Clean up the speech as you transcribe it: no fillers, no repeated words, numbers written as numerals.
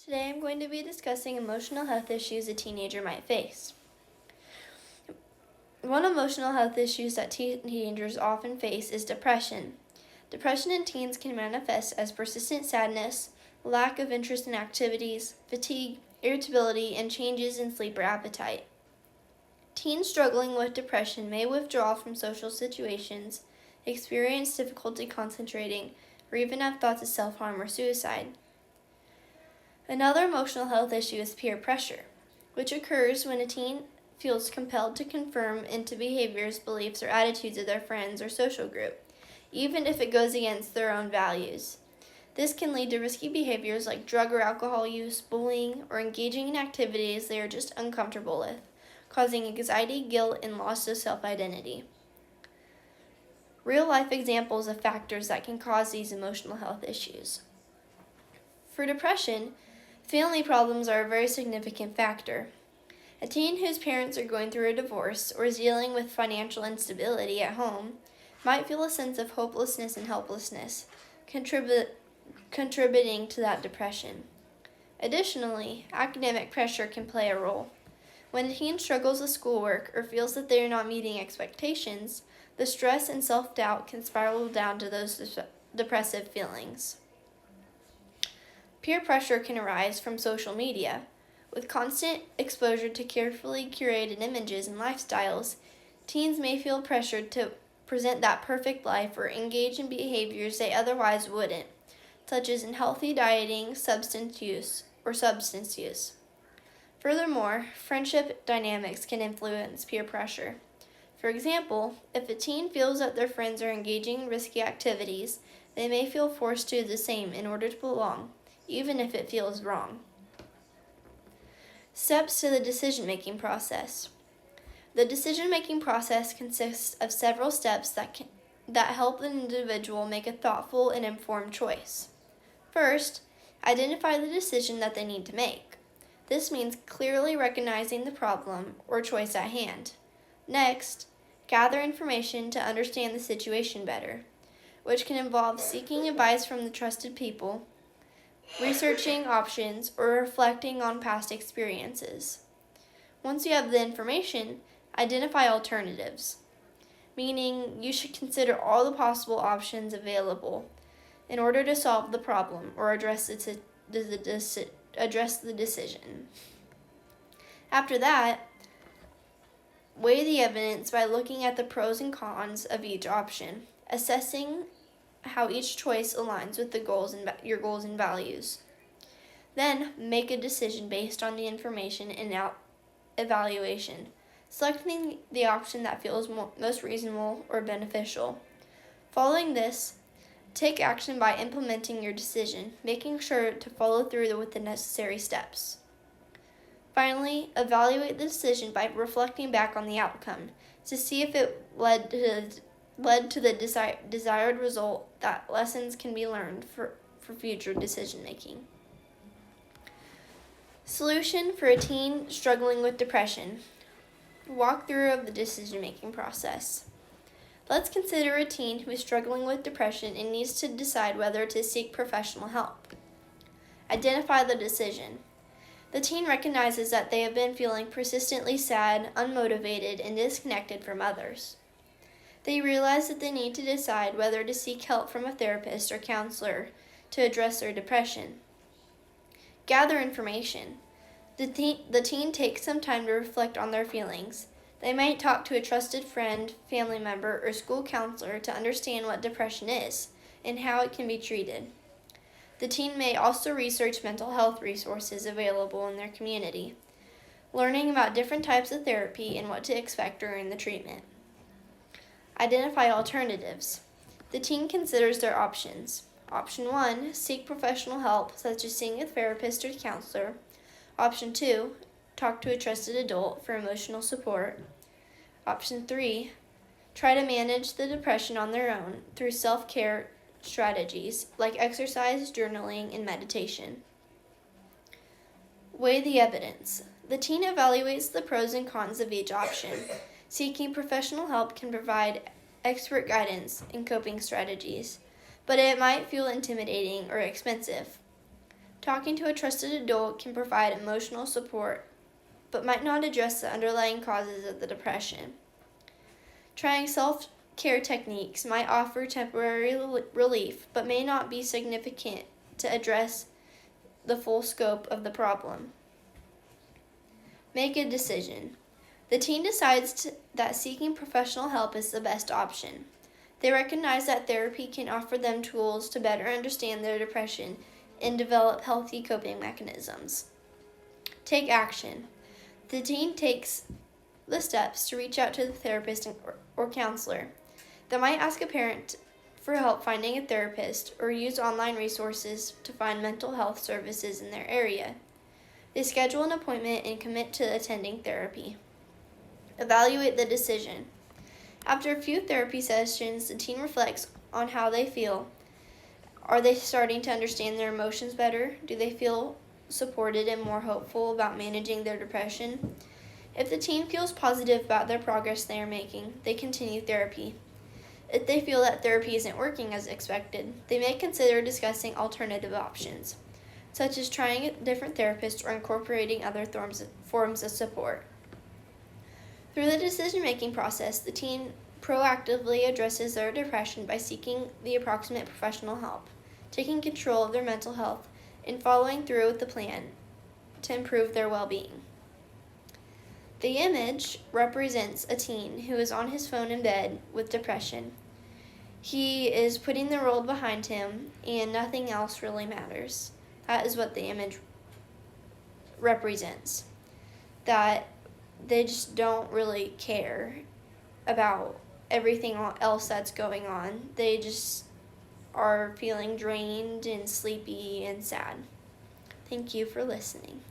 Today I'm going to be discussing emotional health issues a teenager might face. One emotional health issues that teenagers often face is depression. Depression in teens can manifest as persistent sadness, lack of interest in activities, fatigue, irritability, and changes in sleep or appetite. Teens struggling with depression may withdraw from social situations, experience difficulty concentrating, or even have thoughts of self-harm or suicide. Another emotional health issue is peer pressure, which occurs when a teen feels compelled to conform into behaviors, beliefs, or attitudes of their friends or social group, even if it goes against their own values. This can lead to risky behaviors like drug or alcohol use, bullying, or engaging in activities they are just uncomfortable with, causing anxiety, guilt, and loss of self-identity. Real-life examples of factors that can cause these emotional health issues. For depression, family problems are a very significant factor. A teen whose parents are going through a divorce or is dealing with financial instability at home might feel a sense of hopelessness and helplessness, contributing to that depression. Additionally, academic pressure can play a role. When a teen struggles with schoolwork or feels that they are not meeting expectations, the stress and self-doubt can spiral down to those depressive feelings. Peer pressure can arise from social media. With constant exposure to carefully curated images and lifestyles, teens may feel pressured to present that perfect life or engage in behaviors they otherwise wouldn't, such as unhealthy dieting, substance use. Furthermore, friendship dynamics can influence peer pressure. For example, if a teen feels that their friends are engaging in risky activities, they may feel forced to do the same in order to belong, even if it feels wrong. Steps to the decision-making process. The decision-making process consists of several steps that help an individual make a thoughtful and informed choice. First, identify the decision that they need to make. This means clearly recognizing the problem or choice at hand. Next, gather information to understand the situation better, which can involve seeking advice from the trusted people, researching options, or reflecting on past experiences. Once you have the information, identify alternatives, meaning you should consider all the possible options available in order to solve the problem or address the decision. After that, weigh the evidence by looking at the pros and cons of each option, assessing how each choice aligns with your goals and values. Then, make a decision based on the information and evaluation, selecting the option that feels most reasonable or beneficial. Following this, take action by implementing your decision, making sure to follow through with the necessary steps. Finally, evaluate the decision by reflecting back on the outcome to see if it led to the desired result, that lessons can be learned for future decision-making. Solution for a teen struggling with depression. Walkthrough of the decision-making process. Let's consider a teen who is struggling with depression and needs to decide whether to seek professional help. Identify the decision. The teen recognizes that they have been feeling persistently sad, unmotivated, and disconnected from others. They realize that they need to decide whether to seek help from a therapist or counselor to address their depression. Gather information. The teen takes some time to reflect on their feelings. They might talk to a trusted friend, family member, or school counselor to understand what depression is and how it can be treated. The teen may also research mental health resources available in their community, learning about different types of therapy and what to expect during the treatment. Identify alternatives. The teen considers their options. Option 1, seek professional help, such as seeing a therapist or counselor. Option 2, talk to a trusted adult for emotional support. Option 3, try to manage the depression on their own through self-care strategies like exercise, journaling, and meditation. Weigh the evidence. The teen evaluates the pros and cons of each option. Seeking professional help can provide expert guidance and coping strategies, but it might feel intimidating or expensive. Talking to a trusted adult can provide emotional support, but might not address the underlying causes of the depression. Trying self-care techniques might offer temporary relief, but may not be significant to address the full scope of the problem. Make a decision. The teen decides that seeking professional help is the best option. They recognize that therapy can offer them tools to better understand their depression and develop healthy coping mechanisms. Take action. The teen takes the steps to reach out to the therapist or counselor. They might ask a parent for help finding a therapist or use online resources to find mental health services in their area. They schedule an appointment and commit to attending therapy. Evaluate the decision. After a few therapy sessions, the teen reflects on how they feel. Are they starting to understand their emotions better? Do they feel supported and more hopeful about managing their depression? If the teen feels positive about their progress they are making, they continue therapy. If they feel that therapy isn't working as expected, they may consider discussing alternative options, such as trying a different therapist or incorporating other forms of support. Through the decision-making process, the teen proactively addresses their depression by seeking the appropriate professional help, taking control of their mental health, and following through with the plan to improve their well-being. The image represents a teen who is on his phone in bed with depression. He is putting the world behind him, and nothing else really matters. That is what the image represents. That they just don't really care about everything else that's going on. They just are feeling drained and sleepy and sad. Thank you for listening.